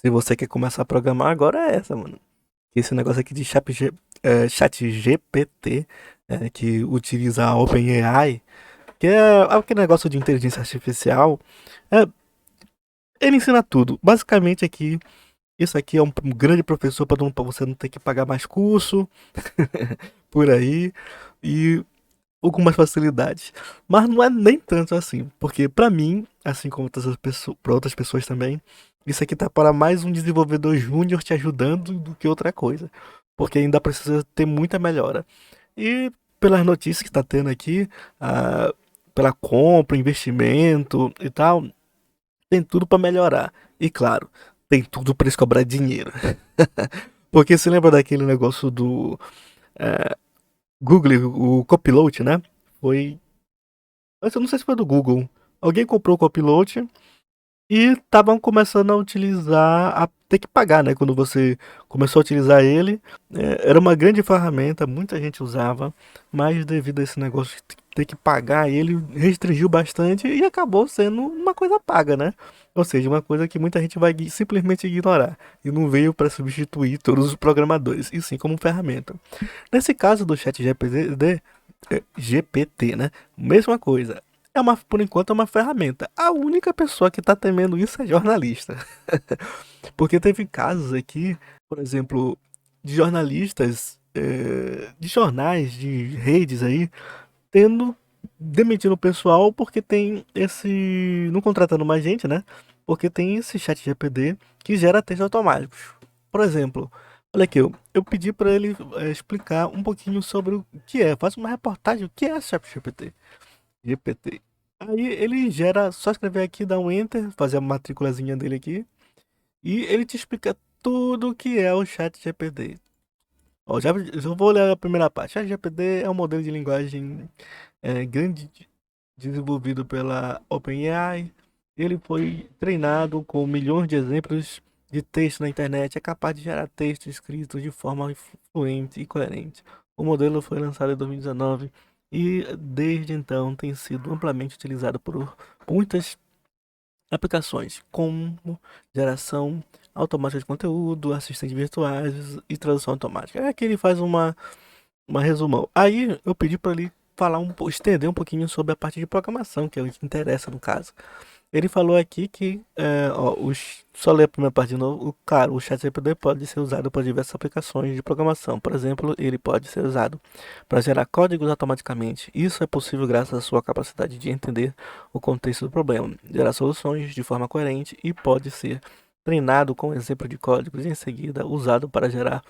Se você quer começar a programar, agora é essa, mano. Esse negócio aqui de chat GPT, que utiliza a OpenAI, que é aquele negócio de inteligência artificial, é, ele ensina tudo. Basicamente aqui, isso aqui é um grande professor para você não ter que pagar mais curso por aí e algumas facilidades. Mas não é nem tanto assim, porque para mim, assim como para outras pessoas também, isso aqui tá para mais um desenvolvedor júnior te ajudando do que outra coisa, porque ainda precisa ter muita melhora. E pelas notícias que tá tendo aqui, ah, pela compra, investimento e tal, tem tudo para melhorar. E claro, tem tudo para eles cobrar dinheiro. Porque se lembra daquele negócio do Google, o Copilot, né? Foi. Eu não sei se foi do Google. Alguém comprou o Copilot e estavam começando a utilizar, a ter que pagar, né? Quando você começou a utilizar ele, era uma grande ferramenta, muita gente usava, mas devido a esse negócio de ter que pagar, ele restringiu bastante e acabou sendo uma coisa paga, né? Ou seja, uma coisa que muita gente vai simplesmente ignorar e não veio para substituir todos os programadores, e sim como ferramenta. Nesse caso do chat GPT, né? Mesma coisa. Por enquanto, é uma ferramenta. A única pessoa que tá temendo isso é jornalista. Porque teve casos aqui, por exemplo, de jornalistas, de jornais, de redes aí, tendo demitindo o pessoal porque tem esse. Não contratando mais gente, né? Porque tem esse chat GPT que gera textos automáticos. Por exemplo, olha aqui, eu pedi para ele explicar um pouquinho sobre o que é. Faz uma reportagem, o que é chat GPT. GPT. Aí ele gera, só escrever aqui, dar um enter, fazer a matrículazinha dele aqui, e ele te explica tudo o que é o chat GPT. Ó, já vou ler a primeira parte. Chat GPT é um modelo de linguagem grande desenvolvido pela OpenAI. Ele foi treinado com milhões de exemplos de texto na internet. É capaz de gerar texto escrito de forma fluente e coerente. O modelo foi lançado em 2019 e desde então tem sido amplamente utilizado por muitas aplicações, como geração automática de conteúdo, assistentes virtuais e tradução automática. É que ele faz uma resumão. Aí eu pedi para ele falar estender um pouquinho sobre a parte de programação, que é o que interessa no caso. Ele falou aqui que, só ler a primeira parte de novo, o ChatGPT pode ser usado para diversas aplicações de programação. Por exemplo, ele pode ser usado para gerar códigos automaticamente. Isso é possível graças à sua capacidade de entender o contexto do problema, gerar soluções de forma coerente e pode ser treinado com exemplo de códigos e em seguida usado para gerar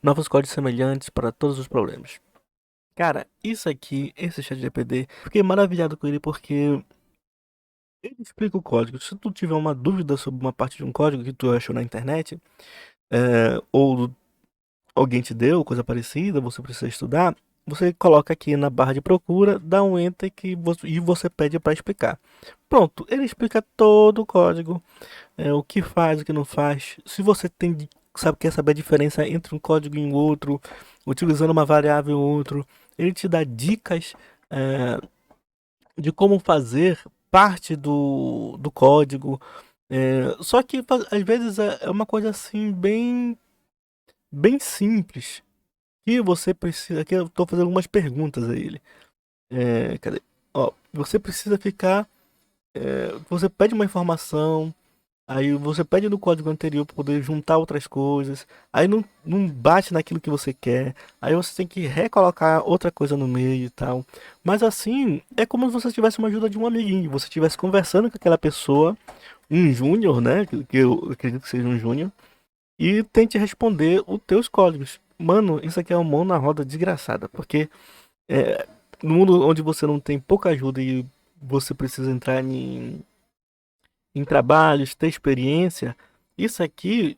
novos códigos semelhantes para todos os problemas. Cara, isso aqui, esse ChatGPT, fiquei maravilhado com ele porque ele explica o código. Se tu tiver uma dúvida sobre uma parte de um código que tu achou na internet, ou alguém te deu, coisa parecida, você precisa estudar, você coloca aqui na barra de procura, dá um enter e você pede para explicar. Pronto, ele explica todo o código, o que faz, o que não faz. Se você quer saber a diferença entre um código e um outro, utilizando uma variável ou outro, ele te dá dicas é, de como fazer parte do código. Só que às vezes é uma coisa assim bem simples que você precisa. Aqui eu estou fazendo algumas perguntas a ele. Cadê? Ó, você precisa ficar. Você pede uma informação. Aí você pede no código anterior para poder juntar outras coisas. Aí não bate naquilo que você quer. Aí você tem que recolocar outra coisa no meio e tal. Mas assim, é como se você tivesse uma ajuda de um amiguinho. Você estivesse conversando com aquela pessoa, um júnior, né? Que eu acredito que seja um júnior. E tente responder os teus códigos. Mano, isso aqui é uma mão na roda desgraçada. Porque no mundo onde você não tem pouca ajuda e você precisa entrar em trabalhos, ter experiência, isso aqui,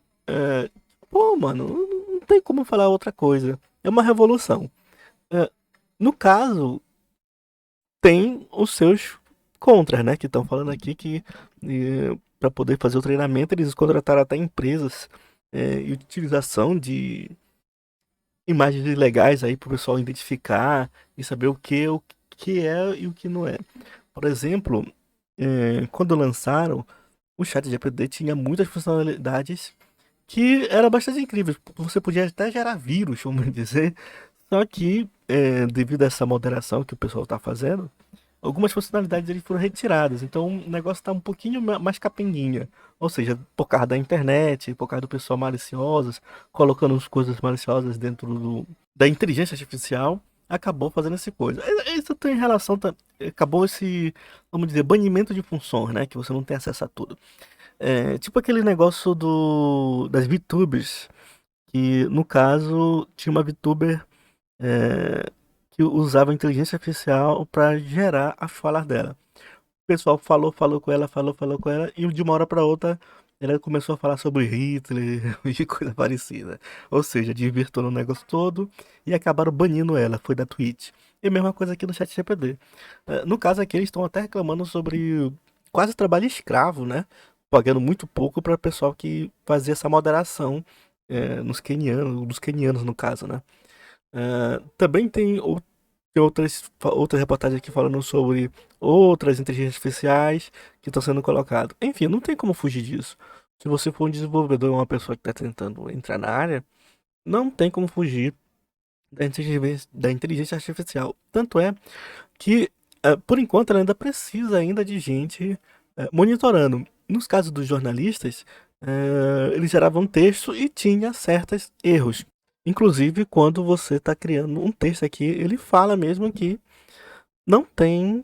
pô, mano, não tem como falar outra coisa. É uma revolução. É, no caso, tem os seus contras, né? Que estão falando aqui que para poder fazer o treinamento eles contrataram até empresas e utilização de imagens ilegais aí para o pessoal identificar e saber o que é e o que não é. Por exemplo, quando lançaram o ChatGPT tinha muitas funcionalidades que eram bastante incríveis. Você podia até gerar vírus, vamos dizer. Só que, devido a essa moderação que o pessoal está fazendo, algumas funcionalidades eles foram retiradas. Então o negócio está um pouquinho mais capenguinha. Ou seja, por causa da internet, por causa do pessoal maliciosas, colocando as coisas maliciosas dentro da inteligência artificial, acabou fazendo essa coisa. Isso tem relação, acabou esse, vamos dizer, banimento de funções, né? Que você não tem acesso a tudo. Tipo aquele negócio das VTubers, que no caso tinha uma VTuber que usava inteligência artificial para gerar as falas dela. O pessoal falou com ela, falou com ela, e de uma hora para outra ela começou a falar sobre Hitler e coisa parecida. Ou seja, desvirtuou o negócio todo e acabaram banindo ela, foi da Twitch. E a mesma coisa aqui no ChatGPT. No caso aqui, eles estão até reclamando sobre quase trabalho escravo, né? Pagando muito pouco para o pessoal que fazia essa moderação nos quenianos no caso, né? Também tem outras reportagens aqui falando sobre outras inteligências artificiais que estão sendo colocadas. Enfim, não tem como fugir disso. Se você for um desenvolvedor ou uma pessoa que está tentando entrar na área, não tem como fugir da inteligência artificial. Tanto é que, por enquanto, ela ainda precisa ainda de gente monitorando. Nos casos dos jornalistas, eles geravam texto e tinha certos erros. Inclusive, quando você está criando um texto aqui, ele fala mesmo que não tem.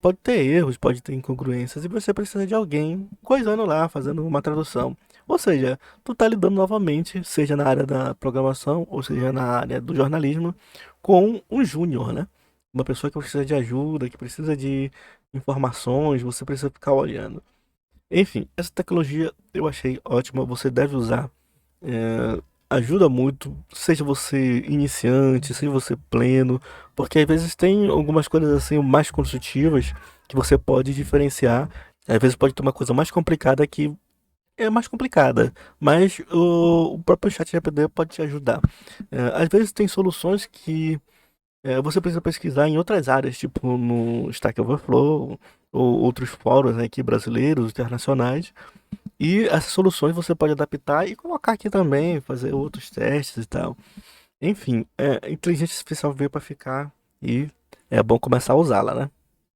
Pode ter erros, pode ter incongruências, e você precisa de alguém coisando lá, fazendo uma tradução. Ou seja, tu tá lidando novamente, seja na área da programação, ou seja na área do jornalismo, com um júnior, né? Uma pessoa que precisa de ajuda, que precisa de informações, você precisa ficar olhando. Enfim, essa tecnologia eu achei ótima, você deve usar. Ajuda muito, seja você iniciante, seja você pleno, porque às vezes tem algumas coisas assim mais construtivas que você pode diferenciar. Às vezes pode ter uma coisa mais complicada que é mais complicada, mas o próprio chat GPT pode te ajudar. Às vezes tem soluções que você precisa pesquisar em outras áreas, tipo no Stack Overflow ou outros fóruns aqui brasileiros, internacionais, e essas soluções você pode adaptar e colocar aqui também, fazer outros testes e tal. Enfim, a inteligência artificial veio para ficar e é bom começar a usá-la, né?